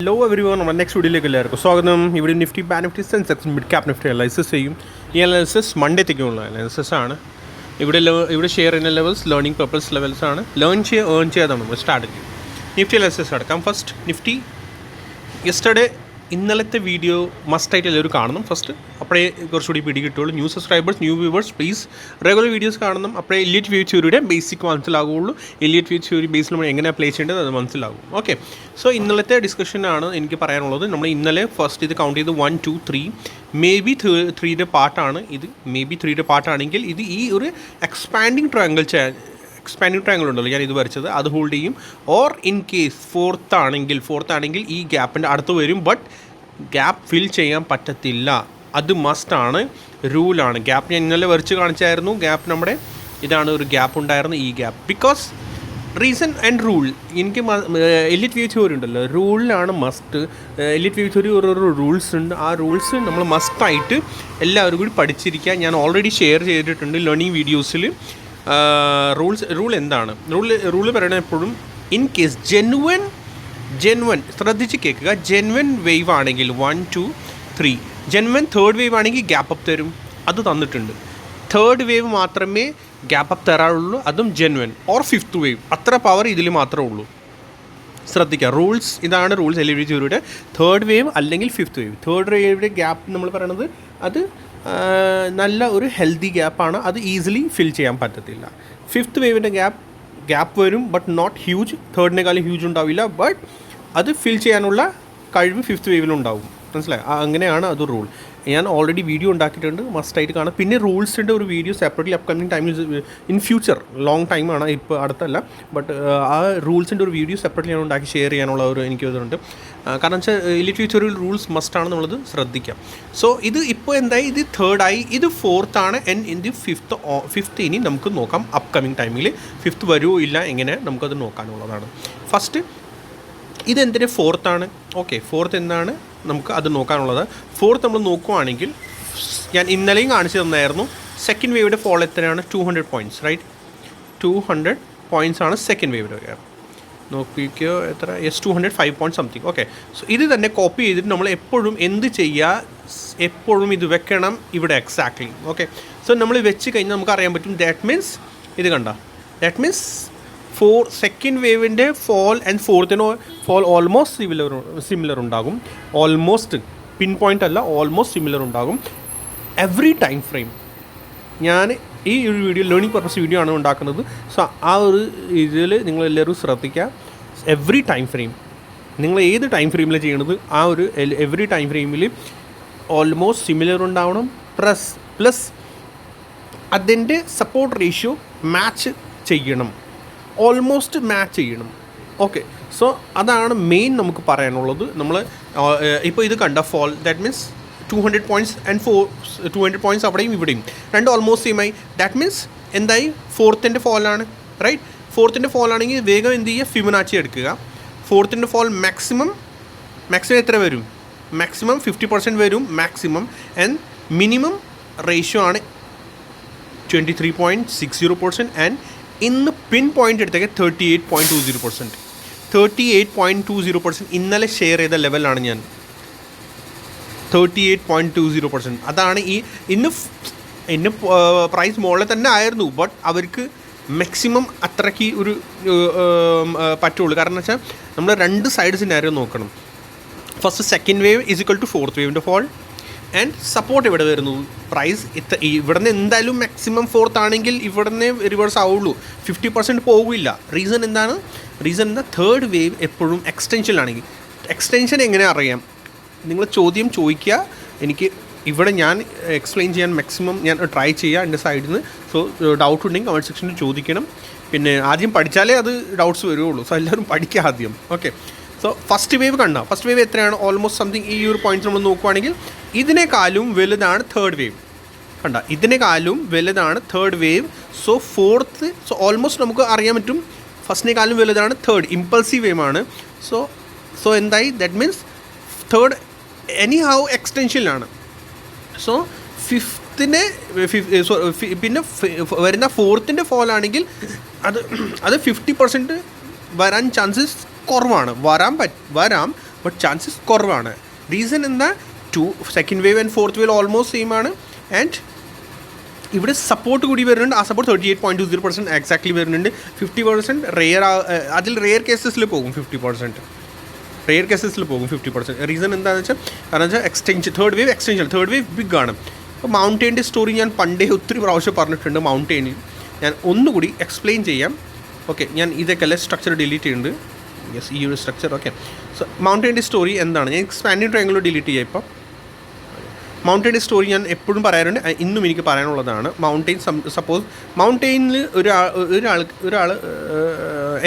Hello everyone, നമ്മുടെ next വീഡിയോയിലേക്ക് എല്ലാവർക്കും സ്വാഗതം. ഇവിടെ Nifty, bank Nifty, Sensex, mid cap Nifty analysis ചെയ്യും. ഈ അനലൈസിസ് മൺഡേത്തേക്കുള്ള അനലൈസിസ് ആണ്. ഇവിടെ ഷെയർ ചെയ്യുന്ന ലെവൽസ് ലേണിംഗ് പർപ്പസ് ലെവൽസ് ആണ്. ഏൺ ചെയ്യാതാണ് നമ്മൾ സ്ട്രാറ്റജി. നിഫ്റ്റി അനലൈസിസ് അടക്കാം. ഫസ്റ്റ് നിഫ്റ്റി യെസ്റ്റർഡേ ഇന്നലത്തെ വീഡിയോ മസ്റ്റായിട്ട് എല്ലാവരും കാണണം ഫസ്റ്റ്. അപ്പോഴേ കുറച്ചുകൂടി പിടി കിട്ടുള്ളൂ. New subscribers, new viewers please regular videos കാണണം. അപ്പോഴേ എലിയറ്റ് വ്യൂ തിയറിയുടെ ബേസിക് മനസ്സിലാകുള്ളൂ. എലിയറ്റ് വ്യൂ തിയറി ബേസിൽ നമ്മൾ എങ്ങനെ അപ്ലൈ ചെയ്യേണ്ടത് അത് മനസ്സിലാകും. ഓക്കെ, സോ ഇന്നലത്തെ ഡിസ്കഷനാണ് എനിക്ക് പറയാനുള്ളത്. നമ്മൾ ഇന്നലെ ഫസ്റ്റ് ഇത് കൗണ്ട് ചെയ്ത് 1, 2, 3 മേ ബി 3യുടെ പാർട്ടാണ് ഇത്. മേ ബി 3യുടെ പാർട്ടാണെങ്കിൽ ഇത് ഈ ഒരു എക്സ്പാൻഡിങ് ട്രയാങ്കിൾ ഉണ്ടല്ലോ ഞാൻ ഇത് വരച്ചത്, അത് ഹോൾഡ് ചെയ്യും. ഓർ ഇൻ കേസ് ഫോർത്ത് ആണെങ്കിൽ ഈ ഗ്യാപ്പിൻ്റെ അടുത്ത് വരും. ബട്ട് ഗ്യാപ്പ് ഫിൽ ചെയ്യാൻ പറ്റത്തില്ല. അത് മസ്റ്റാണ്, റൂളാണ്. ഗ്യാപ്പ് ഞാൻ ഇന്നലെ വരച്ച് കാണിച്ചായിരുന്നു. ഗ്യാപ്പ് നമ്മുടെ ഇതാണ് ഒരു ഗ്യാപ്പ് ഉണ്ടായിരുന്നു, ഈ gap. Because reason and rule. എനിക്ക് എലിറ്റ് വ്യൂ തിയറി ഉണ്ടല്ലോ, റൂളിലാണ് മസ്റ്റ്. എലിറ്റ് വ്യൂ തിയറി ഓരോ റൂൾസ് ഉണ്ട്. ആ റൂൾസ് നമ്മൾ മസ്റ്റായിട്ട് എല്ലാവരും കൂടി പഠിച്ചിരിക്കുക. ഞാൻ ഓൾറെഡി ഷെയർ ചെയ്തിട്ടുണ്ട് ലേണിംഗ് വീഡിയോസിൽ. റൂൾ എന്താണ്? റൂൾ പറയണത് എപ്പോഴും ഇൻ കേസ് ജെനുവൻ ശ്രദ്ധിച്ച് കേൾക്കുക. ജെനുവൻ വേവ് ആണെങ്കിൽ 1, 2, 3, ജെനുവൻ തേർഡ് വേവ് ആണെങ്കിൽ ഗ്യാപ്പ് അപ്പ് തരും. അത് തന്നിട്ടുണ്ട്. തേർഡ് വേവ് മാത്രമേ ഗ്യാപ്പ് അപ്പ് തരാറുള്ളൂ, അതും ജെനുവൻ. ഓർ ഫിഫ്ത്ത് വേവ്, അത്ര പവർ ഇതിൽ മാത്രമേ ഉള്ളൂ. ശ്രദ്ധിക്കുക, റൂൾസ് ഇതാണ്. റൂൾസ് എലിവി തിയറിയുടെ തേർഡ് വേവ് അല്ലെങ്കിൽ ഫിഫ്ത്ത് വേവ്. തേർഡ് വേവിൻ്റെ ഗ്യാപ്പ് നമ്മൾ പറയണത് അത് നല്ല ഒരു ഹെൽത്തി ഗ്യാപ്പാണ്. അത് ഈസിലി ഫിൽ ചെയ്യാൻ പറ്റത്തില്ല. ഫിഫ്ത്ത് വേവിൻ്റെ ഗ്യാപ്പ് വരും, ബട്ട് നോട്ട് ഹ്യൂജ്. തേർഡിനേക്കാളും ഹ്യൂജ് ഉണ്ടാവില്ല, ബട്ട് അത് ഫിൽ ചെയ്യാനുള്ള കഴിവ് ഫിഫ്ത്ത് വേവിലുണ്ടാവും. മനസ്സിലായി? അങ്ങനെയാണ് അത് റൂൾ. ഞാൻ ഓൾറെഡി വീഡിയോ ഉണ്ടാക്കിയിട്ടുണ്ട്, മസ്റ്റായിട്ട് കാണാം. പിന്നെ റൂൾസിൻ്റെ ഒരു വീഡിയോ സെപ്പറേറ്റ്ലി അപ്കമിങ് ടൈമിൽ ഇൻ ഫ്യൂച്ചർ, ലോങ് ടൈമാണ്, ഇപ്പോൾ അടുത്തല്ല. ബട്ട് ആ റൂൾസിൻ്റെ ഒരു വീഡിയോ സെപ്പറേറ്റ്ലി ഞാൻ ഉണ്ടാക്കി ഷെയർ ചെയ്യാനുള്ള ഒരു എനിക്ക് ഇതുണ്ട്. കാരണം വെച്ചാൽ ലിറ്ററേച്ചറിൽ റൂൾസ് മസ്റ്റാണ്, നമ്മളത് ശ്രദ്ധിക്കാം. സോ ഇത് ഇപ്പോൾ എന്തായി? ഇത് തേർഡായി, ഇത് ഫോർത്താണ്. ആൻഡ് ഇൻ ദി ഫിഫ്ത്ത് ഇനി നമുക്ക് നോക്കാം. അപ്കമിങ് ടൈമിൽ ഫിഫ്ത്ത് വരുമോ ഇല്ല എങ്ങനെ നമുക്കത് നോക്കാനുള്ളതാണ്. ഫസ്റ്റ് ഇതെന്തിന് ഫോർത്താണ്? ഓക്കെ, ഫോർത്ത് എന്താണ് നമുക്ക് അത് നോക്കാനുള്ളത്. ഫോർത്ത് നമ്മൾ നോക്കുവാണെങ്കിൽ ഞാൻ ഇന്നലെയും കാണിച്ചു തന്നായിരുന്നു. സെക്കൻഡ് വേവിൻ്റെ ഫോൾ എത്രയാണ്? 200 പോയിൻറ്റ്സ്, റൈറ്റ്? 200 പോയിൻറ്റ്സ് ആണ് സെക്കൻഡ് വേവിൻ്റെ ഗ്യാപ്പ്. നോക്കിക്കോ എത്ര? 205 പോയിൻറ്റ് സംതിങ്. ഓക്കെ, സോ ഇത് തന്നെ കോപ്പി ചെയ്തിട്ട് നമ്മൾ എപ്പോഴും എന്ത് ചെയ്യുക? എപ്പോഴും ഇത് വെക്കണം ഇവിടെ എക്സാക്ട്ലി. ഓക്കെ, സോ നമ്മൾ വെച്ച് കഴിഞ്ഞാൽ നമുക്ക് അറിയാൻ പറ്റും. ദാറ്റ് മീൻസ് ഇത് കണ്ട, ദാറ്റ് മീൻസ് സെക്കൻഡ് വേവിൻ്റെ ഫോൾ ആൻഡ് ഫോർത്തിനോ ഫോൾ ഓൾമോസ്റ്റ് സിമിലർ ഉണ്ടാകും. ഓൾമോസ്റ്റ് പിൻ പോയിൻ്റ് അല്ല, ഓൾമോസ്റ്റ് സിമിലർ ഉണ്ടാകും എവറി ടൈം ഫ്രെയിം. ഞാൻ ഈ ഒരു വീഡിയോ ലേണിംഗ് പർപ്പസ് വീഡിയോ ആണ് ഉണ്ടാക്കുന്നത്. സോ ആ ഒരു ഇതിൽ നിങ്ങളെല്ലാവരും ശ്രദ്ധിക്കുക. എവറി ടൈം ഫ്രെയിം നിങ്ങൾ ഏത് ടൈം ഫ്രെയിമിൽ ചെയ്യണത്, ആ ഒരു എവറി ടൈം ഫ്രെയിമിൽ ഓൾമോസ്റ്റ് സിമിലർ ഉണ്ടാവണം. പ്ലസ് അതിൻ്റെ സപ്പോർട്ട് റേഷ്യോ മാച്ച് ചെയ്യണം, ഓൾമോസ്റ്റ് മാച്ച് ചെയ്യണം. ഓക്കെ, സോ അതാണ് മെയിൻ നമുക്ക് പറയാനുള്ളത്. നമ്മൾ ഇപ്പോൾ ഇത് കണ്ട ഫോൾ, that means 200 points and 200 points അവിടെയും ഇവിടെയും രണ്ട് ഓൾമോസ്റ്റ് സെയിമായി. ദാറ്റ് മീൻസ് എന്തായി? ഫോർത്തിൻ്റെ ഫോളാണ്, റൈറ്റ്? ഫോർത്തിൻ്റെ ഫോൾ ആണെങ്കിൽ വേഗം എന്ത് ചെയ്യുക? ഫിബൊനാച്ചി എടുക്കുക. ഫോർത്തിൻ്റെ ഫോൾ മാക്സിമം എത്ര വരും? മാക്സിമം 50% വരും മാക്സിമം. ആൻഡ് മിനിമം റേഷ്യോ ആണ് 23.60%. ആൻഡ് ഇന്ന് പിൻ പോയിൻ്റ് എടുത്തേക്ക് 38.20%. 38.20% ഇന്നലെ ഷെയർ ചെയ്ത ലെവലാണ് ഞാൻ. 38.20%. അതാണ് ഇന്ന് പ്രൈസ് മുകളിൽ തന്നെ ആയിരുന്നു. ബട്ട് അവർക്ക് മാക്സിമം അത്രയ്ക്ക് ഒരു പറ്റുള്ളൂ. കാരണം വെച്ചാൽ നമ്മൾ രണ്ട് സൈഡ്സിൻ്റെ ആരും നോക്കണം. First second wave is equal to fourth വേവിൻ്റെ ഫോൾ. ആൻഡ് സപ്പോർട്ട് ഇവിടെ വരുന്നു. പ്രൈസ് ഇവിടെ നിന്ന് എന്തായാലും മാക്സിമം ഫോർത്ത് ആണെങ്കിൽ ഇവിടെ നിന്ന് റിവേഴ്സ് ആവുള്ളൂ, 50% പോകില്ല. റീസൺ എന്താണ്? റീസൺ എന്താ? തേർഡ് വേവ് എപ്പോഴും എക്സ്റ്റൻഷനിലാണെങ്കിൽ. എക്സ്റ്റൻഷൻ എങ്ങനെ അറിയാം? നിങ്ങൾ ചോദ്യം ചോദിക്കുക. എനിക്ക് ഇവിടെ ഞാൻ എക്സ്പ്ലെയിൻ ചെയ്യാൻ മാക്സിമം ഞാൻ ട്രൈ ചെയ്യുക എൻ്റെ സൈഡിൽ നിന്ന്. സോ ഡൗട്ട് ഉണ്ടെങ്കിൽ കമൻറ്റ് സെക്ഷനിൽ ചോദിക്കണം. പിന്നെ ആദ്യം പഠിച്ചാലേ അത് ഡൗട്ട്സ് വരുള്ളൂ. സോ എല്ലാവരും പഠിക്കുക ആദ്യം. ഓക്കെ, സോ ഫസ്റ്റ് വേവ് കണ്ട, ഫസ്റ്റ് വേവ് എത്രയാണ്? Almost something. ഈ ഒരു പോയിന്റ് നമ്മൾ നോക്കുവാണെങ്കിൽ ഇതിനേക്കാളും വലുതാണ് തേർഡ് വേവ്. കണ്ട, ഇതിനേക്കാളും വലുതാണ് third wave. So fourth, so almost നമുക്ക് അറിയാൻ പറ്റും ഫസ്റ്റിനേക്കാളും വലുതാണ് തേർഡ്. ഇമ്പൾസീവ് വേവ് ആണ്. സോ എന്തായി? That means third anyhow എക്സ്റ്റൻഷനിലാണ്. സോ ഫിഫ്ത്തിൻ്റെ പിന്നെ വരുന്ന ഫോർത്തിൻ്റെ ഫോൾ ആണെങ്കിൽ അത് 50% വരാൻ ചാൻസസ് കുറവാണ്. വരാം, ബട്ട് ചാൻസസ് കുറവാണ്. റീസൺ എന്താ, second wave and fourth wave almost same ആണ്. ആൻഡ് ഇവിടെ സപ്പോർട്ട് കൂടി വരുന്നുണ്ട്. ആ സപ്പോർട്ട് 38.20% എക്സാക്ട്ലി വരുന്നുണ്ട്. 50% റെയർ, അതിൽ റെയർ കേസസിൽ പോകും 50%. റെയർ കേസസിൽ പോകും 50%. റീസൺ എന്താണെന്ന് വെച്ചാൽ, കാരണം വെച്ചാൽ എക്സ്റ്റെൻഷൻ, തേർഡ് വേവ് ബിഗ് ആണ്. അപ്പോൾ മൗണ്ടെയിൻ്റെ സ്റ്റോറി ഞാൻ പണ്ടേ ഒത്തിരി പ്രാവശ്യം പറഞ്ഞിട്ടുണ്ട്. മൗണ്ടെയിനിൽ ഞാൻ ഒന്നുകൂടി എക്സ്പ്ലെയിൻ ചെയ്യാം. ഓക്കെ, ഞാൻ ഇതൊക്കെ സ്ട്രക്ചർ ഡിലീറ്റ് ചെയ്യുന്നുണ്ട്. യെസ്, ഈ ഒരു സ്ട്രക്ചർ. ഓക്കെ, സോ മൗണ്ടെയിൻ്റെ സ്റ്റോറി എന്താണ്, ഞാൻ എക്സ്പാൻഡിങ് ട്രയാങ്കിൾ ഡിലീറ്റ് ചെയ്യാം. ഇപ്പോൾ മൗണ്ടെയിൻ്റെ സ്റ്റോറി ഞാൻ എപ്പോഴും പറയാറുണ്ട്, ഇന്നും എനിക്ക് പറയാനുള്ളതാണ്. മൗണ്ടെയിൻ, സപ്പോസ് മൗണ്ടെയിനിൽ ഒരാൾ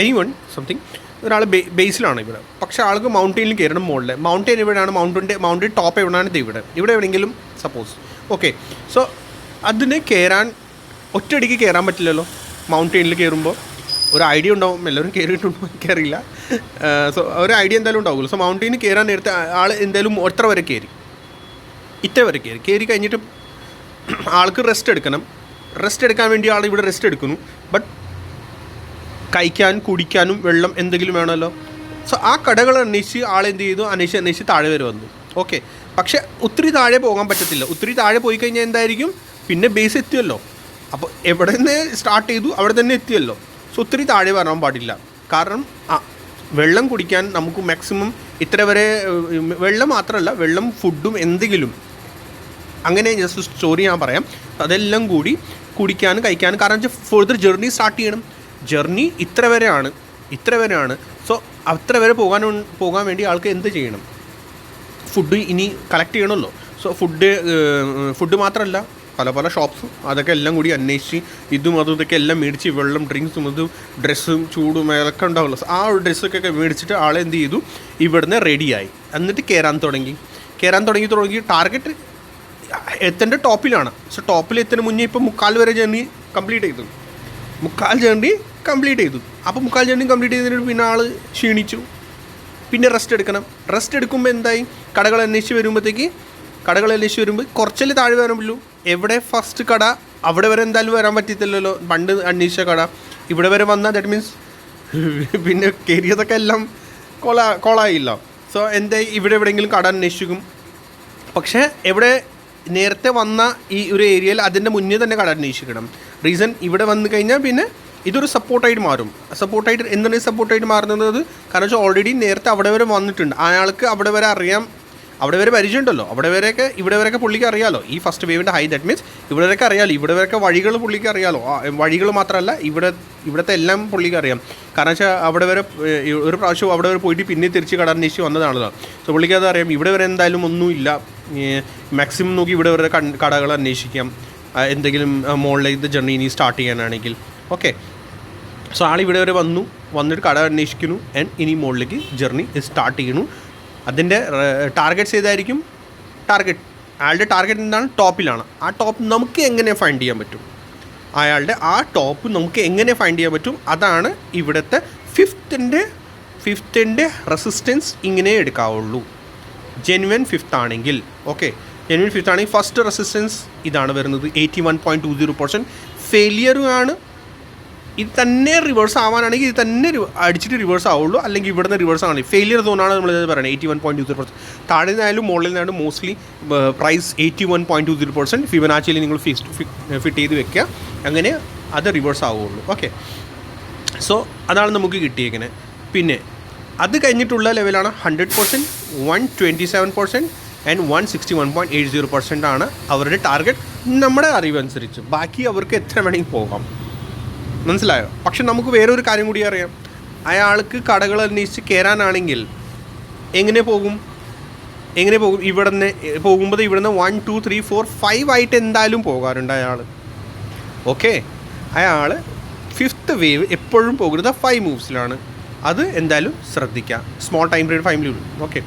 എനിവൺ സംതിങ്, ഒരാൾ ബേസിലാണ് ഇവിടെ, പക്ഷേ ആൾക്ക് മൗണ്ടെയിനിൽ കയറണം. മുകളിൽ മൗണ്ടെയിൻ എവിടെയാണ്, മൗണ്ടെയിൻ ടോപ്പ് എവിടെയാണ്, ഇവിടെ എവിടെയെങ്കിലും സപ്പോസ്. ഓക്കെ, സോ അതിന് കയറാൻ ഒറ്റയടിക്ക് കയറാൻ പറ്റില്ലല്ലോ. മൗണ്ടെയിനിൽ കയറുമ്പോൾ ഒരു ഐഡിയ ഉണ്ടാവും, എല്ലാവരും കയറിയിട്ടുണ്ടോ എനിക്കറിയില്ല. സോ ഒരു ഐഡിയ എന്തായാലും ഉണ്ടാവുമല്ലോ. സോ മൗണ്ടെയിനിൽ കയറാൻ നേരത്തെ ആൾ എന്തായാലും എത്ര വരെ ഇത്ര വരെ കയറി കഴിഞ്ഞിട്ട് ആൾക്ക് റെസ്റ്റ് എടുക്കാൻ വേണ്ടി ആൾ ഇവിടെ റെസ്റ്റ് എടുക്കുന്നു. ബട്ട് കഴിക്കാനും കുടിക്കാനും വെള്ളം എന്തെങ്കിലും വേണമല്ലോ. സോ ആ കടകൾ അന്വേഷിച്ച് ആളെന്ത് ചെയ്തു, അന്വേഷിച്ച് താഴെ വരെ വന്നു. ഓക്കെ, പക്ഷേ ഒത്തിരി താഴെ പോകാൻ പറ്റത്തില്ല. ഒത്തിരി താഴെ പോയി കഴിഞ്ഞാൽ എന്തായിരിക്കും, പിന്നെ ബേസ് എത്തിയല്ലോ. അപ്പോൾ എവിടെ നിന്ന് സ്റ്റാർട്ട് ചെയ്തു അവിടെ തന്നെ എത്തിയല്ലോ. സോ ഒത്തിരി താഴെ വരാൻ പാടില്ല. കാരണം വെള്ളം കുടിക്കാൻ നമുക്ക് മാക്സിമം ഇത്ര വരെ, വെള്ളം മാത്രമല്ല, വെള്ളം, ഫുഡും എന്തെങ്കിലും, അങ്ങനെ ജസ്റ്റ് സ്റ്റോറി ഞാൻ പറയാം. അതെല്ലാം കൂടി കുടിക്കാനും കഴിക്കാനും, കാരണം വെച്ചാൽ ഫർദർ ജേർണി സ്റ്റാർട്ട് ചെയ്യണം. ജേർണി ഇത്ര വരെയാണ്. സോ അത്ര വരെ പോകാൻ വേണ്ടി ആൾക്ക് എന്ത് ചെയ്യണം, ഫുഡ് ഇനി കളക്ട് ചെയ്യണമല്ലോ. സോ ഫുഡ് മാത്രമല്ല, പല ഷോപ്സും അതൊക്കെ എല്ലാം കൂടി അന്വേഷിച്ച് അതും ഇതൊക്കെ എല്ലാം മേടിച്ച്, വെള്ളം, ഡ്രിങ്ക്സും, ഡ്രസ്സും, ചൂടും അതൊക്കെ ഉണ്ടാവുമല്ലോ. ആ ഒരു ഡ്രസ്സൊക്കെ മേടിച്ചിട്ട് ആളെന്ത് ചെയ്തു, ഇവിടുന്ന് റെഡിയായി. എന്നിട്ട് കയറാൻ തുടങ്ങി. ടാർഗറ്റ് എത്തേണ്ട ടോപ്പിലാണ്. സോ ടോപ്പിൽ എത്തുന്ന മുന്നേ ഇപ്പോൾ 3/4 ജേർണി കംപ്ലീറ്റ് ചെയ്തു. 3/4 ജേർണി കംപ്ലീറ്റ് ചെയ്തു. അപ്പോൾ 3/4 ജേർണി കംപ്ലീറ്റ് ചെയ്തതിന് പിന്നെ ആൾ ക്ഷീണിച്ചു. പിന്നെ റെസ്റ്റ് എടുക്കുമ്പോൾ എന്തായി, കടകൾ അന്വേഷിച്ച് വരുമ്പോൾ കുറച്ചല്ലേ താഴെ വരാൻ പറ്റുള്ളൂ. എവിടെ ഫസ്റ്റ് കട, അവിടെ വരെ എന്തായാലും വരാൻ പറ്റത്തില്ലല്ലോ. പണ്ട് അന്വേഷിച്ച കട ഇവിടെ വരെ വന്നാൽ ദാറ്റ് മീൻസ് പിന്നെ കയറിയതൊക്കെ എല്ലാം കോളായില്ല. സോ എന്തായി, ഇവിടെ എവിടെയെങ്കിലും കട അന്വേഷിക്കും. പക്ഷേ എവിടെ നേരത്തെ വന്ന ഈ ഒരു ഏരിയയിൽ അതിൻ്റെ മുന്നേ തന്നെ കട അന്വേഷിക്കണം. റീസൺ, ഇവിടെ വന്നു കഴിഞ്ഞാൽ പിന്നെ ഇതൊരു സപ്പോർട്ടായിട്ട് മാറും. എന്താണ് സപ്പോർട്ടായിട്ട് മാറുന്നത്, കാരണം വെച്ചാൽ ഓൾറെഡി നേരത്തെ അവിടെ വരെ വന്നിട്ടുണ്ട്. അയാൾക്ക് അവിടെ വരെ അറിയാം, അവിടെ വരെ പരിചയമുണ്ടല്ലോ. ഇവിടെ വരെയൊക്കെ പുള്ളിക്ക് അറിയാമല്ലോ. ഈ ഫസ്റ്റ് വേവിൻ്റെ ഹൈ, ദാറ്റ് മീൻസ് ഇവിടെ വരെയൊക്കെ അറിയാമല്ലോ. ഇവിടെ വരെയൊക്കെ വഴികൾ പുള്ളിക്ക് അറിയാമല്ലോ. വഴികൾ മാത്രമല്ല, ഇവിടുത്തെ എല്ലാം പുള്ളിക്ക് അറിയാം. കാരണം വെച്ചാൽ അവിടെ വരെ ഒരു പ്രാവശ്യം അവിടെ വരെ പോയിട്ട് പിന്നെ തിരിച്ച് കട അന്വേഷിച്ച് വന്നതാണല്ലോ. സോ പുള്ളിക്ക് അത് അറിയാം. ഇവിടെ വരെ എന്തായാലും ഒന്നുമില്ല, മാക്സിമം നോക്കി ഇവിടെ വരെ കടകൾ അന്വേഷിക്കാം, എന്തെങ്കിലും മുകളിലേക്ക് ജേർണി ഇനി സ്റ്റാർട്ട് ചെയ്യാനാണെങ്കിൽ. ഓക്കെ, സോ ആളിവിടെ വരെ വന്നിട്ട് കട അന്വേഷിക്കുന്നു. ആൻഡ് ഇനി മുകളിലേക്ക് ജേർണി സ്റ്റാർട്ട് ചെയ്യുന്നു. അതിൻ്റെ ടാർഗറ്റ്സ് ഏതായിരിക്കും, അയാളുടെ ടാർഗറ്റ് എന്താണ്, ടോപ്പിലാണ്. ആ ടോപ്പ് നമുക്ക് എങ്ങനെ ഫൈൻഡ് ചെയ്യാൻ പറ്റും, അതാണ് ഇവിടുത്തെ ഫിഫ്ത്തിൻ്റെ റെസിസ്റ്റൻസ്. ഇങ്ങനെ എടുക്കാവുള്ളൂ ജെന്യുവൻ ഫിഫ്ത്ത് ആണെങ്കിൽ. ഓക്കെ, ജെന്യുവൻ ഫിഫ്ത്ത് ആണെങ്കിൽ ഫസ്റ്റ് റെസിസ്റ്റൻസ് ഇതാണ് വരുന്നത്, 81.20%. ഫെയിലിയറുമാണ്. ഇത് തന്നെ റിവേഴ്സ് ആവാനാണെങ്കിൽ ഇത് തന്നെ അടിച്ചിട്ട് റിവേഴ്സ് ആവുള്ളൂ, അല്ലെങ്കിൽ ഇവിടുന്ന് റിവേഴ്സ് ആണ്. ഫെയിലിയർ സോണാണ് നമ്മളിത് പറയുന്നത്. 81.20%. താഴെ നിന്നായാലും മുകളിൽ നിന്നാലും മോസ്റ്റ്ലി പ്രൈസ് 81.20%. ഫിബനാച്ചിയിൽ നിങ്ങൾ ഫിറ്റ് ചെയ്ത് വെക്കുക, അങ്ങനെ അത് റിവേഴ്സ് ആവുള്ളൂ. ഓക്കെ, സോ അതാണ് നമുക്ക് കിട്ടിയേക്കുന്നത്. പിന്നെ അത് കഴിഞ്ഞിട്ടുള്ള ലെവലാണ് 100%, 127% ആൻഡ് 161.80% ആണ് അവരുടെ ടാർഗറ്റ്. നമ്മുടെ അറിവനുസരിച്ച് ബാക്കി അവർക്ക് എത്ര വേണമെങ്കിൽ പോകാം, മനസ്സിലായോ? പക്ഷെ നമുക്ക് വേറൊരു കാര്യം കൂടി അറിയാം. അയാൾക്ക് കടകൾ അന്വേഷിച്ച് കയറാനാണെങ്കിൽ എങ്ങനെ പോകും? ഇവിടുന്ന് പോകുമ്പോൾ ഇവിടുന്ന് 1 2 3 4 5 ആയിട്ട് എന്തായാലും പോകാറുണ്ട് അയാൾ. ഓക്കെ, അയാൾ ഫിഫ്ത്ത് വേവ് എപ്പോഴും പോകുന്നത് 5 മൂവ്സിലാണ്. അത് എന്തായാലും ശ്രദ്ധിക്കുക. Small time period 5 move. Okay,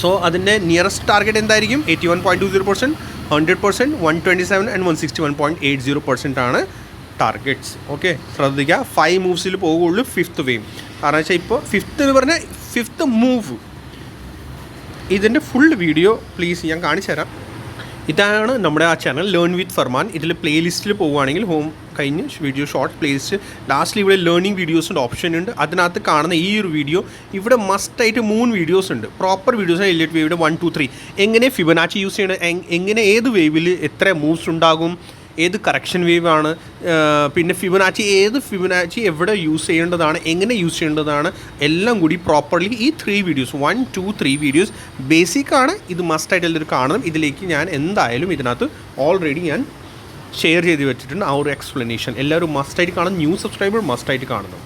so അതിൻ്റെ നിയറസ്റ്റ് ടാർഗറ്റ് എന്തായിരിക്കും? 81.20%, 100%, 127 ആൻഡ് 161.80% ആണ് ടാർഗറ്റ്സ്. ഓക്കെ, ശ്രദ്ധിക്കുക. 5 മൂവ്സിൽ പോകുള്ളൂ ഫിഫ്ത്ത് വേവ്. കാരണം വെച്ചാൽ ഇപ്പോൾ ഫിഫ്ത്ത് എന്ന് പറഞ്ഞാൽ ഫിഫ്ത്ത് മൂവ്. ഇതിൻ്റെ ഫുൾ വീഡിയോ പ്ലീസ് ഞാൻ കാണിച്ചു തരാം. ഇതാണ് നമ്മുടെ ആ ചാനൽ ലേൺ വിത്ത് ഫർമാൻ. ഇതിൽ പ്ലേലിസ്റ്റിൽ പോവുകയാണെങ്കിൽ കഴിഞ്ഞ് വീഡിയോ ഷോർട്ട് പ്ലേലിസ്റ്റ് ലാസ്റ്റിൽ ഇവിടെ ലേണിംഗ് വീഡിയോസിൻ്റെ ഓപ്ഷൻ ഉണ്ട്. അതിനകത്ത് കാണുന്ന ഈ ഒരു വീഡിയോ ഇവിടെ മസ്റ്റായിട്ട് 3 വീഡിയോസ് ഉണ്ട്. പ്രോപ്പർ വീഡിയോസ് എലിയറ്റ് വേവിയുടെ 1, 2, 3 എങ്ങനെ ഫിബനാച്ചി യൂസ് ചെയ്യണം, എങ്ങനെ ഏത് വേവിൽ എത്ര മൂവ്സ് ഉണ്ടാകും, ഏത് കറക്ഷൻ വേവ് ആണ്, പിന്നെ ഫിബനാച്ചി എവിടെ യൂസ് ചെയ്യേണ്ടതാണ്, എങ്ങനെ യൂസ് ചെയ്യേണ്ടതാണ്, എല്ലാം കൂടി പ്രോപ്പർലി ഈ 3 വീഡിയോസ് 1, 2, 3 വീഡിയോസ് ബേസിക്കാണ്. ഇത് മസ്റ്റായിട്ട് എല്ലാവരും കാണണം. ഇതിലേക്ക് ഞാൻ എന്തായാലും ഇതിനകത്ത് ഓൾറെഡി ഞാൻ ഷെയർ ചെയ്ത് വെച്ചിട്ടുണ്ട് ആ ഒരു എക്സ്പ്ലനേഷൻ. എല്ലാവരും മസ്റ്റായിട്ട് കാണണം. ന്യൂ സബ്സ്ക്രൈബർ മസ്റ്റായിട്ട് കാണണം.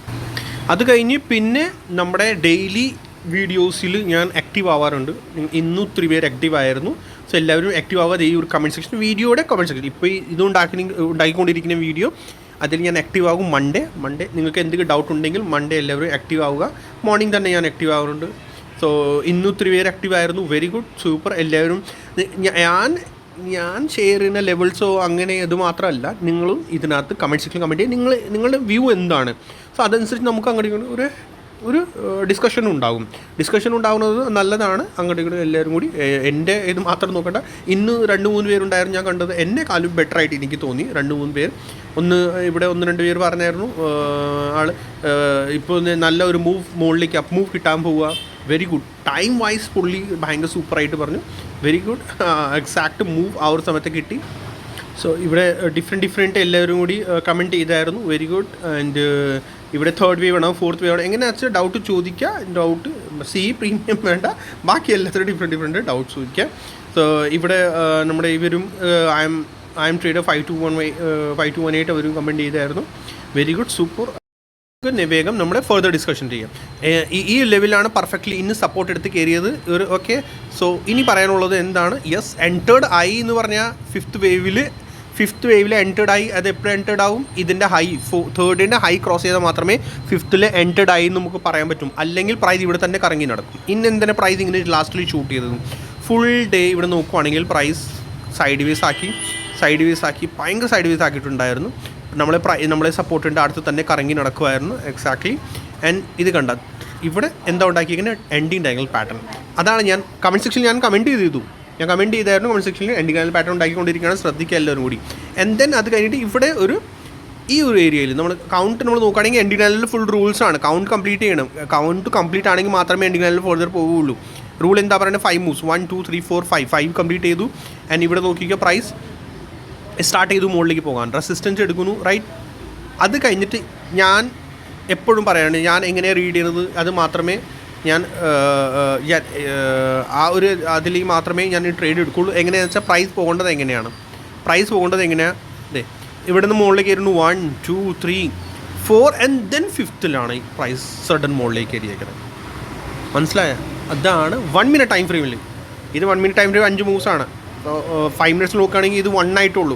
അത് കഴിഞ്ഞ് പിന്നെ നമ്മുടെ ഡെയിലി വീഡിയോസിൽ ഞാൻ ആക്റ്റീവ് ആവാറുണ്ട്. ഇന്നും 3 പേര് ആക്റ്റീവ് ആയിരുന്നു. സോ എല്ലാവരും ആക്റ്റീവ് ആവാതെ ഈ ഒരു കമൻറ്റ് സെക്ഷൻ, വീഡിയോയുടെ കമൻറ്റ് സെക്ഷൻ, ഇപ്പോൾ ഇത് ഉണ്ടാക്കിക്കൊണ്ടിരിക്കുന്ന വീഡിയോ അതിൽ ഞാൻ ആക്റ്റീവ് ആകും മൺഡേ. നിങ്ങൾക്ക് എന്തെങ്കിലും ഡൗട്ട് ഉണ്ടെങ്കിൽ മൺഡേ എല്ലാവരും ആക്റ്റീവ് ആവുക. മോർണിംഗ് തന്നെ ഞാൻ ആക്റ്റീവ് ആവാറുണ്ട്. സോ ഇന്നും 3 പേര് ആക്റ്റീവ് ആയിരുന്നു. Very good, super. എല്ലാവരും ഞാൻ ഷെയർ ചെയ്യുന്ന ലെവൽസോ അങ്ങനെ ഇത് മാത്രമല്ല, നിങ്ങളും ഇതിനകത്ത് കമൻറ്റ് സെക്ഷനിൽ കമൻറ്റ് ചെയ്യുക. നിങ്ങളുടെ വ്യൂ എന്താണ്. സോ അതനുസരിച്ച് നമുക്ക് അങ്ങോട്ട് ഒരു ഡിസ്കഷൻ ഉണ്ടാകുന്നത് നല്ലതാണ്. അങ്ങോട്ടും ഇങ്ങോട്ടും എല്ലാവരും കൂടി എൻ്റെ ഇത് മാത്രം നോക്കണ്ട. ഇന്ന് 2-3 പേരുണ്ടായിരുന്നു ഞാൻ കണ്ടത്. എന്നെക്കാളും ബെറ്റർ ആയിട്ട് എനിക്ക് തോന്നി 2-3 പേർ. ഇവിടെ 1-2 പേര് പറഞ്ഞായിരുന്നു ഇപ്പോൾ നല്ല ഒരു മുകളിലേക്ക് അപ്പ് മൂവ് കിട്ടാൻ പോവുക. Very good. ടൈം വൈസ് പുള്ളി ഭയങ്കര സൂപ്പറായിട്ട് പറഞ്ഞു. Very good. എക്സാക്റ്റ് മൂവ് ആ ഒരു സമയത്ത് കിട്ടി. സോ ഇവിടെ ഡിഫറെൻറ്റ് എല്ലാവരും കൂടി കമൻറ്റ് ചെയ്തായിരുന്നു. Very good. ആൻഡ് ഇവിടെ 3rd വേവ് ആണോ 4th വേവ് ആണോ എങ്ങനെയാണെന്ന് വെച്ചാൽ ഡൗട്ട് ചോദിക്കുക. ഡൗട്ട് പ്രീമിയം വേണ്ട, ബാക്കി എല്ലാത്തിനും ഡിഫറെൻറ്റ് ഡൗട്ട്സ് ചോദിക്കുക. സോ ഇവിടെ നമ്മുടെ ഇവരും ഐ എം ട്രേഡർ 5218 അവരും കമൻറ്റ് ചെയ്തായിരുന്നു. Very good, super. വേഗം നമ്മുടെ ഫർദർ ഡിസ്കഷൻ ചെയ്യാം. ഈ ലെവലാണ് പെർഫെക്റ്റ്ലി ഇന്ന് സപ്പോർട്ട് എടുത്ത് കയറിയത്. ഓക്കെ. സോ ഇനി പറയാനുള്ളത് എന്താണ്? യെസ്, എൻറ്റേർഡ് ആയി എന്ന് പറഞ്ഞാൽ ഫിഫ്ത്ത് വേവിൽ എൻറ്റേർഡ് ആയി. അത് എപ്പോഴും എൻറ്റേർഡ് ആവും? ഇതിൻ്റെ ഹൈ 3rd ഹൈ ക്രോസ് ചെയ്താൽ മാത്രമേ 5th എൻറ്റേർഡ് ആയി എന്ന് നമുക്ക് പറയാൻ പറ്റും. അല്ലെങ്കിൽ പ്രൈസ് ഇവിടെ തന്നെ കറങ്ങി നടക്കും. ഇന്ന് എന്തിനാണ് പ്രൈസ് ഇങ്ങനെ ലാസ്റ്റിൽ ഷൂട്ട് ചെയ്തത്? ഫുൾ ഡേ ഇവിടെ നോക്കുവാണെങ്കിൽ പ്രൈസ് സൈഡ് വേസ് ആക്കി ഭയങ്കര സൈഡ് വേസ് ആക്കിയിട്ടുണ്ടായിരുന്നു. നമ്മളെ സപ്പോർട്ടിൻ്റെ അടുത്ത് തന്നെ കറങ്ങി നടക്കുമായിരുന്നു. എക്സാക്ട്ലി. ആൻഡ് ഇത് കണ്ട ഇവിടെ എന്താ ഉണ്ടാക്കിയിരിക്കുന്നത്? Ending diagonal pattern. അതാണ് ഞാൻ കമൻറ്റ് സെക്ഷനിൽ കമൻറ്റ് ചെയ്തായിരുന്നു. കമൻറ്റ് സെക്ഷനിൽ എൻഡിങ് ഡയഗണൽ പാറ്റേൺ ഉണ്ടാക്കിക്കൊണ്ടിരിക്കുകയാണ്. ശ്രദ്ധിക്കുക എല്ലാവരും കൂടി. ആൻഡ് ദെൻ അത് കഴിഞ്ഞിട്ട് ഇവിടെ ഈ ഒരു ഏരിയയിൽ നമ്മൾ നോക്കുകയാണെങ്കിൽ എൻഡിങ് ഡയഗണലിൽ ഫുൾ റൂൾസാണ്. കൗണ്ട് കംപ്ലീറ്റ് ചെയ്യണം. കൗണ്ട് കംപ്ലീറ്റ് ആണെങ്കിൽ മാത്രമേ എൻഡിങ് ഡയഗണലിൽ ഫർദർ പോവുകയുള്ളൂ. റൂൾ എന്താ പറയുന്നത്? 5 മൂവ്സ് 1, 2, 3, 4, 5 കംപ്ലീറ്റ് ചെയ്തു. ആൻഡ് ഇവിടെ നോക്കിക്കുക പ്രൈസ് സ്റ്റാർട്ട് ചെയ്തു മുകളിലേക്ക് പോകാൻ. റെസിസ്റ്റൻസ് എടുക്കുന്നു. റൈറ്റ്. അത് കഴിഞ്ഞിട്ട് ഞാൻ എപ്പോഴും പറയാണ് ഞാൻ എങ്ങനെ റീഡ് ചെയ്യുന്നത്. അത് മാത്രമേ ഞാൻ ആ ഒരു അതിലേക്ക് മാത്രമേ ഞാൻ ട്രേഡ് എടുക്കുകയുള്ളൂ. എങ്ങനെയാണെന്ന് വെച്ചാൽ പ്രൈസ് പോകേണ്ടത് എങ്ങനെയാണ്? അതെ, ഇവിടെ നിന്ന് മുകളിലേക്ക് കയറുന്നു. 1, 2, 3, 4 ആൻഡ് ദെൻ 5th ഈ പ്രൈസ് സഡൻ മുകളിലേക്ക് കയറിയേക്കുന്നത്. മനസ്സിലായ? അതാണ് 1 മിനിറ്റ് ടൈം ഫ്രെയിമിൽ. ഇത് 1 മിനിറ്റ് ടൈം ഫ്രെയിം 5 മൂവ്സാണ്. 5 മിനിറ്റ്സ് നോക്കുകയാണെങ്കിൽ ഇത് 1 ആയിട്ടുള്ളൂ.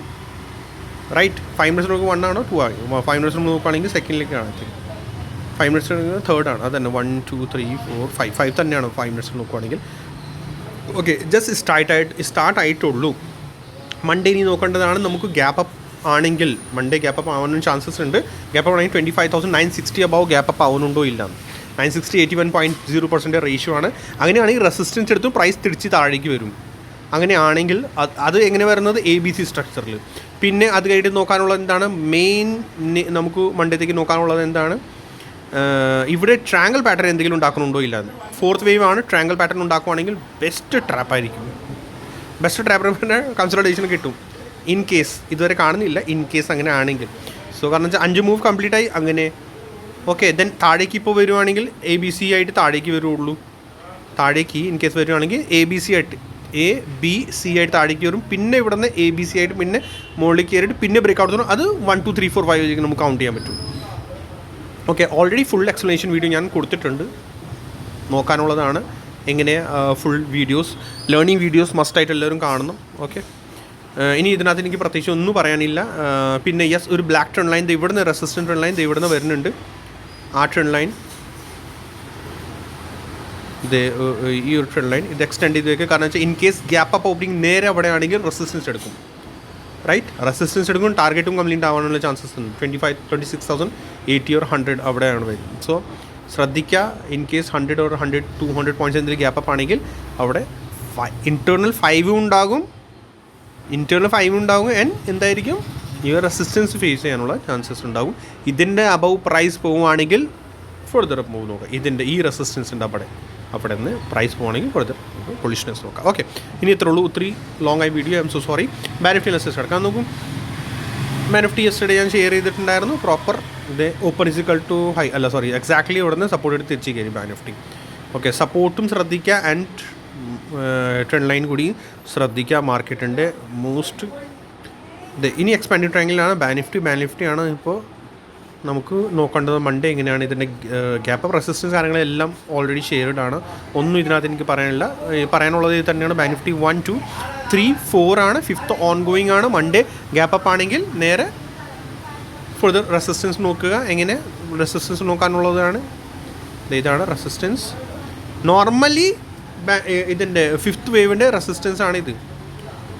റൈറ്റ്. 5 മിനിറ്റ്സ് നോക്കുക 1 ആണോ 2 ആയി. 5 മിനിറ്റ്സ് നോക്കുകയാണെങ്കിൽ സെക്കൻഡിലേക്കാണ്. 5 മിനിറ്റ്സ് 3rd ആണ്. അതന്നെ 1, 2, 3, 4, 5 തന്നെയാണ് 5 മിനിറ്റ്സ് നോക്കുകയാണെങ്കിൽ. ഓക്കെ, ജസ്റ്റ് സ്റ്റാർട്ട് ആയിട്ടുള്ളൂ. മൺഡേ ഇനി നോക്കേണ്ടതാണ്. നമുക്ക് ഗ്യാപ്പ് അപ്പ് ആണെങ്കിൽ മൺഡേ ഗ്യാപ്പ് അപ്പ് ആവാനും ചാൻസസ് ഉണ്ട്. ഗ്യാപ്പ് അപ്പ് ആണെങ്കിൽ 25,960 അബവ് ഗ്യാപ്പ് അപ്പ് ആവുന്നുണ്ടോ ഇല്ല. 960 81.0% റേഷ്യോ ആണ്. അങ്ങനെയാണെങ്കിൽ റെസിസ്റ്റൻസ് എടുത്തും പ്രൈസ് തിരിച്ച് താഴേക്ക് വരും. അങ്ങനെയാണെങ്കിൽ അത് എങ്ങനെ വരുന്നത്? ABC സ്ട്രക്ചറിൽ. പിന്നെ അത് കഴിഞ്ഞിട്ട് നോക്കാനുള്ളത് എന്താണ്? നമുക്ക് മൺഡേത്തേക്ക് നോക്കാനുള്ളത് എന്താണ്? ഇവിടെ ട്രാങ്കിൾ പാറ്റേൺ എന്തെങ്കിലും ഉണ്ടാക്കണുണ്ടോ ഇല്ല. 4th വേവ് ആണ്. ട്രാങ്കിൾ പാറ്റേൺ ഉണ്ടാക്കുവാണെങ്കിൽ ബെസ്റ്റ് ട്രാപ്പായിരിക്കും. പിന്നെ കൺസൾട്ടേഷൻ കിട്ടും. ഇൻ കേസ് ഇതുവരെ കാണുന്നില്ല. ഇൻ കേസ് അങ്ങനെ ആണെങ്കിൽ. സോ കാരണം വെച്ചാൽ 5 മൂവ് കംപ്ലീറ്റ് ആയി. അങ്ങനെ ഓക്കെ. ദെൻ താഴേക്ക് ഇപ്പോൾ വരുവാണെങ്കിൽ ABC ആയിട്ട് താഴേക്ക് വരുള്ളൂ. താഴേക്ക് ഇൻ കേസ് വരുവാണെങ്കിൽ ABC ആയിട്ട് താഴേക്ക് വരും. പിന്നെ ഇവിടെ നിന്ന് ABC ആയിട്ട് പിന്നെ മുകളിലേക്ക് കയറിയിട്ട് പിന്നെ ബ്രേക്ക് ഔട്ട് തരും. അത് 1, 2, 3, 4, 5 നമുക്ക് കൗണ്ട് ചെയ്യാൻ പറ്റും. Okay, already full explanation video ഞാൻ കൊടുത്തിട്ടുണ്ട്. നോക്കാനുള്ളതാണ്. എങ്ങനെ ഫുൾ വീഡിയോസ്, ലേണിംഗ് വീഡിയോസ് മസ്റ്റായിട്ട് എല്ലാവരും കാണണം. ഓക്കെ. ഇനി ഇതിനകത്ത് എനിക്ക് പ്രത്യേകിച്ച് ഒന്നും പറയാനില്ല. പിന്നെ യെസ്, ഒരു ബ്ലാക്ക് ട്രെൻഡ് ലൈൻ ഇവിടുന്ന് റെസിസ്റ്റൻറ്റ് ട്രെൻഡ് ലൈൻ ഇവിടുന്ന് വരുന്നുണ്ട്. ആ ട്രെൻഡ് ലൈൻ ഈ ഒരു ട്രെൻഡ് ലൈൻ ഇത് എക്സ്റ്റെൻഡ് ചെയ്ത് വെക്കുക. കാരണം വെച്ചാൽ in case gap up opening നേരെ അവിടെ ആണെങ്കിൽ റെസിസ്റ്റൻസ് എടുക്കും. റൈറ്റ്. റെസിസ്റ്റൻസ് എടുക്കും. ടാർഗറ്റും കംപ്ലീറ്റ് ആവാനുള്ള ചാൻസസ് ഉണ്ട്. 26,080 or 100 അവിടെയാണ് വരുന്നത്. സോ ശ്രദ്ധിക്കുക. ഇൻ കേസ് 100 or 100, 200 പോയിൻറ്റ്സ് എന്തെങ്കിലും ഗ്യാപ്പ് അപ്പ് ആണെങ്കിൽ അവിടെ ഇൻറ്റേർണൽ 5 ഉണ്ടാകും. ആൻഡ് എന്തായിരിക്കും? ഈ റെസിസ്റ്റൻസ് ഫേസ് ചെയ്യാനുള്ള ചാൻസസ് ഉണ്ടാവും. ഇതിൻ്റെ അബവ് പ്രൈസ് പോവുകയാണെങ്കിൽ ഫർദർ മൂവ് നോക്കാം. ഇതിൻ്റെ ഈ റെസിസ്റ്റൻസിൻ്റെ അവിടെ നിന്ന് പ്രൈസ് പോവുകയാണെങ്കിൽ ഫർദർ പൊളിഷൻസ് നോക്കാം. ഓക്കെ, ഇനി ഇത്രേ ഉള്ളൂ. ഒത്തിരി ലോങ് ആയി video. I M so sorry. ബാനിഫ്റ്റി analysis കിടക്കാൻ നോക്കും. ബാനിഫ്റ്റി യെസ്റ്റർഡേ ഞാൻ ഷെയർ ചെയ്തിട്ടുണ്ടായിരുന്നു. പ്രോപ്പർ ഇത് ഓപ്പൺ ഇസിക്കൽ ടു ഹൈ അല്ല സോറി എക്സാക്ട്ലി ഇവിടെ നിന്ന് സപ്പോർട്ട് എടുത്ത് തിരിച്ച് കയറി ബാനിഫ്റ്റി. ഓക്കെ, സപ്പോർട്ടും ശ്രദ്ധിക്കുക ആൻഡ് ട്രെൻഡ് ലൈൻ കൂടി ശ്രദ്ധിക്കുക. മാർക്കറ്റിൻ്റെ മോസ്റ്റ് ഇനി എക്സ്പാൻഡിങ് ട്രയാങ്കിളിലാണ് ബാനിഫ്റ്റിയാണ് ഇപ്പോൾ നമുക്ക് നോക്കേണ്ടത്. മൺഡേ എങ്ങനെയാണ് ഇതിൻ്റെ ഗ്യാപ്പ് അപ്പ് റെസിസ്റ്റൻസ് കാര്യങ്ങളെല്ലാം ഓൾറെഡി ഷെയർഡ് ആണ്. ഒന്നും ഇതിനകത്ത് എനിക്ക് പറയാനുള്ളത് ഇത് തന്നെയാണ്. ബാനിഫ്റ്റി 1 2 3 4 ആണ്. 5th ഓൺ ഗോയിങ് ആണ്. മൺഡേ ഗ്യാപ്പ് അപ്പ് ആണെങ്കിൽ നേരെ ഫർദർ റെസിസ്റ്റൻസ് നോക്കുക. എങ്ങനെ റെസിസ്റ്റൻസ് നോക്കാനുള്ളതാണ് ഇതാണ് റെസിസ്റ്റൻസ്. നോർമലി ഇതിൻ്റെ 5th വേവിൻ്റെ റെസിസ്റ്റൻസ് ആണ് ഇത്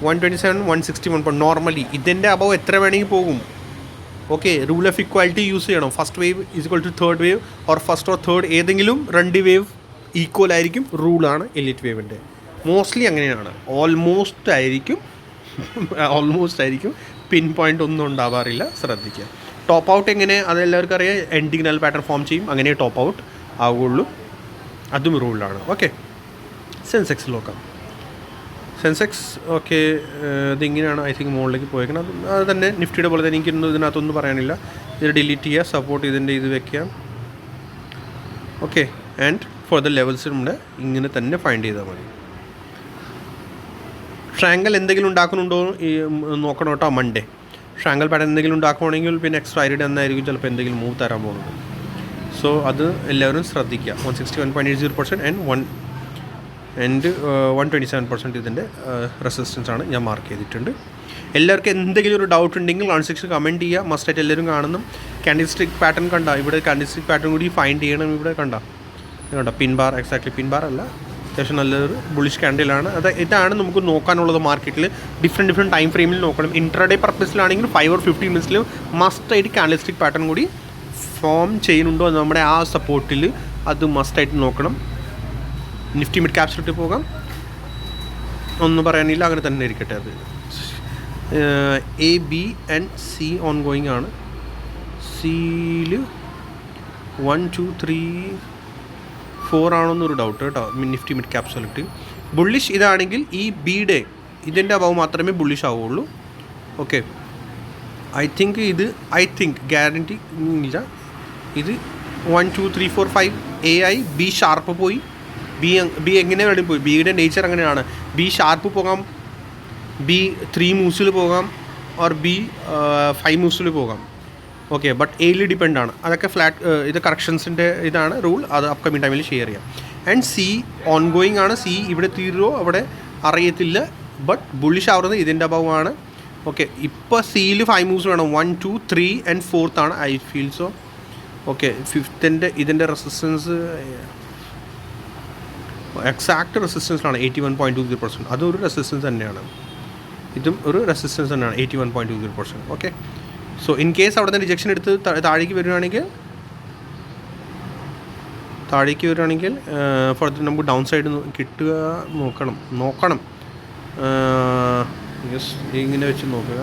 127 161. നോർമലി ഇതിൻ്റെ അബവ് എത്ര വേണമെങ്കിൽ പോകും. Okay, rule of equality use ചെയ്യണം. First wave is equal to third wave or first or third ഏതെങ്കിലും 2 വേവ് ഈക്വൽ ആയിരിക്കും. റൂളാണ് എലിറ്റ് വേവിൻ്റെ. മോസ്റ്റ്ലി അങ്ങനെയാണ്. ഓൾമോസ്റ്റ് ആയിരിക്കും. പിൻ പോയിൻ്റ് ഒന്നും ഉണ്ടാവാറില്ല. ശ്രദ്ധിക്കുക. ടോപ്പ് ഔട്ട് എങ്ങനെ അതെല്ലാവർക്കും അറിയാം. എൻഡിങ് നൽ പാറ്റേൺ ഫോം ചെയ്യും. അങ്ങനെ ടോപ്പ് ഔട്ട് ആവുകയുള്ളൂ. അതും റൂളിലാണ്. ഓക്കെ, സെൻസെക്സ് നോക്കാം. സെൻസെക്സ് ഓക്കെ, ഇതിങ്ങനെയാണ് ഐ തിങ്ക് മുകളിലേക്ക് പോയേക്കണം. അത് തന്നെ നിഫ്റ്റിയുടെ പോലെ തന്നെ എനിക്കൊന്നും ഇതിനകത്തൊന്നും പറയാനില്ല. ഇത് ഡിലീറ്റ് ചെയ്യുക. സപ്പോർട്ട് ഇതിൻ്റെ ഇത് വെക്കാം. Okay, and for the levels നമ്മുടെ ഇങ്ങനെ തന്നെ ഫൈൻഡ് ചെയ്താൽ മതി. ട്രയാങ്കിൾ എന്തെങ്കിലും ഉണ്ടാക്കുന്നുണ്ടോ നോക്കണം കേട്ടോ. മൺഡേ ട്രയാങ്കിൾ പാറ്റേൺ എന്തെങ്കിലും ഉണ്ടാക്കുകയാണെങ്കിൽ പിന്നെ എക്സ്പയറി എന്നായിരിക്കും ചിലപ്പോൾ എന്തെങ്കിലും മൂവ് തരാൻ പോകുന്നത്. സോ അത് എല്ലാവരും ശ്രദ്ധിക്കുക. 161.80% ആൻഡ് 127% ഇതിൻ്റെ റെസിസ്റ്റൻസ് ആണ് ഞാൻ മാർക്ക് ചെയ്തിട്ടുണ്ട്. എല്ലാവർക്കും എന്തെങ്കിലും ഒരു ഡൗട്ട് ഉണ്ടെങ്കിൽ കമൻറ്റ് സെക്ഷൻ കമൻറ്റ് ചെയ്യുക. മസ്റ്റായിട്ട് എല്ലാവരും കാണുന്നു. കാൻഡിൽസ്റ്റിക് പാറ്റേൺ കണ്ട ഇവിടെ കാൻഡിൽസ്റ്റിക് പാറ്റേൺ കൂടി ഫൈൻഡ് ചെയ്യണം. ഇവിടെ കണ്ട പിൻ ബാർ എക്സാക്ട്ലി പിൻ ബാർ അല്ല, അത്യാവശ്യം നല്ലൊരു ബുള്ളിഷ് ക്യാൻഡിലാണ്. ഇതാണ് നമുക്ക് നോക്കാനുള്ളത്. മാർക്കറ്റിൽ ഡിഫറെൻറ്റ് ടൈം ഫ്രെയിമിൽ നോക്കണം. ഇൻട്രാഡേ പർപ്പസിലാണെങ്കിൽ 5 or 15 മിനിറ്റ്സിൽ മസ്റ്റായിട്ട് കാൻഡിൽസ്റ്റിക് പാറ്റേൺ കൂടി ഫോം ചെയ്യുന്നുണ്ടോ നമ്മുടെ ആ സപ്പോർട്ടിൽ അത് മസ്റ്റായിട്ട് നോക്കണം. നിഫ്റ്റി മിഡ് ക്യാപ്സിലിട്ട് പോകാം. ഒന്നും പറയാനില്ല, അങ്ങനെ തന്നെ ഇരിക്കട്ടെ. അത് A, B and C on going ആണ്. സിയിൽ 1 2 3 4 ആണോന്നൊരു ഡൗട്ട് കേട്ടോ. നിഫ്റ്റി മിഡ് ക്യാപ്സിലിട്ട് ബുള്ളിഷ് ഇതാണെങ്കിൽ ഈ ബിയുടെ ഇതിൻ്റെ അഭാവം മാത്രമേ ബുള്ളിഷ് ആവുകയുള്ളൂ. ഓക്കെ, ഐ തിങ്ക് ഗ്യാരണ്ടി ഇല്ല. ഇത് 1 2 3 4 5 A ആയി. ബി ഷാർപ്പ് പോയി. ബി എങ്ങനെ വേണമെങ്കിൽ പോയി. ബിയുടെ നേച്ചർ അങ്ങനെയാണ്. ബി ഷാർപ്പ് പോകാം, ബി 3 മൂവ്സിൽ പോകാം, ഓർ ബി 5 മൂവ്സിൽ പോകാം. ഓക്കെ, ബട്ട് എയിൽ ഡിപ്പെൻഡാണ്. അതൊക്കെ ഇത് കറക്ഷൻസിൻ്റെ ഇതാണ് റൂൾ. അത് അപ്കമിങ് ടൈമിൽ ഷെയർ ചെയ്യാം. ആൻഡ് സി ഓൺ ഗോയിങ് ആണ്. സി ഇവിടെ തീരുമോ അവിടെ അറിയത്തില്ല. ബട്ട് ബുള്ളിഷ് ആവുന്നത് ഇതിൻ്റെ അഭാവമാണ്. ഓക്കെ, ഇപ്പോൾ സിയിൽ 5 മൂവ്സ് വേണം. 1 2 3 and 4th ആണ് I feel so. Okay, 5th ഇതിൻ്റെ റെസിസ്റ്റൻസ് എക്സാക്ട് റെസിസ്റ്റൻസിലാണ് 81.20%. അതൊരു റെസിസ്റ്റൻസ് തന്നെയാണ്. ഇതും ഒരു റെസിസ്റ്റൻസ് തന്നെയാണ് 81.20%. ഓക്കെ, സോ ഇൻ കേസ് അവിടെ നിന്ന് റിജക്ഷൻ എടുത്ത് താഴേക്ക് വരികയാണെങ്കിൽ ഫർദർ നമുക്ക് ഡൗൺ സൈഡ് കിട്ടുക നോക്കണം. യെസ്, ഇങ്ങനെ വെച്ച് നോക്കുക.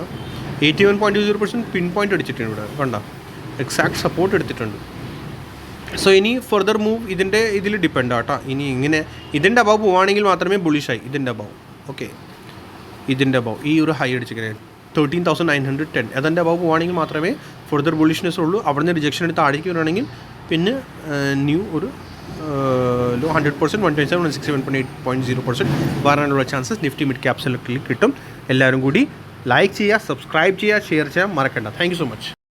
81.20% പിൻ പോയിൻ്റ് അടിച്ചിട്ടുണ്ട് ഇവിടെ കണ്ട. എക്സാക്ട് സപ്പോർട്ട് എടുത്തിട്ടുണ്ട്. സോ ഇനി ഫർദർ മൂവ് ഇതിൽ ഡിപ്പെൻഡ് ആട്ടോ. ഇനി ഇങ്ങനെ ഇതിൻ്റെ അബവ് പോവുകയാണെങ്കിൽ മാത്രമേ ബുള്ളിഷായി. ഇതിൻ്റെ അബവ് ഓക്കെ, ഇതിൻ്റെ അബവ് ഈ ഒരു ഹൈ അടിച്ചിരിക്കുന്നത് 13,910 അതിൻ്റെ അബവ് പോവുകയാണെങ്കിൽ മാത്രമേ ഫർദർ ബുള്ളിഷ്നെസ് ഉള്ളൂ. അവിടെ നിന്ന് റിജക്ഷൻ എടുത്ത് താഴേക്ക് വരികയാണെങ്കിൽ പിന്നെ ന്യൂ ഒരു 100% 127 167.8.0% വരാനുള്ള ചാൻസസ് നിഫ്റ്റി മിഡ് ക്യാപ് സെലക്റ്റിൽ കിട്ടും. എല്ലാവരും കൂടി ലൈക്ക് ചെയ്യുക, സബ്സ്ക്രൈബ് ചെയ്യുക, ഷെയർ ചെയ്യാൻ മറക്കണ്ട. Thank you so much.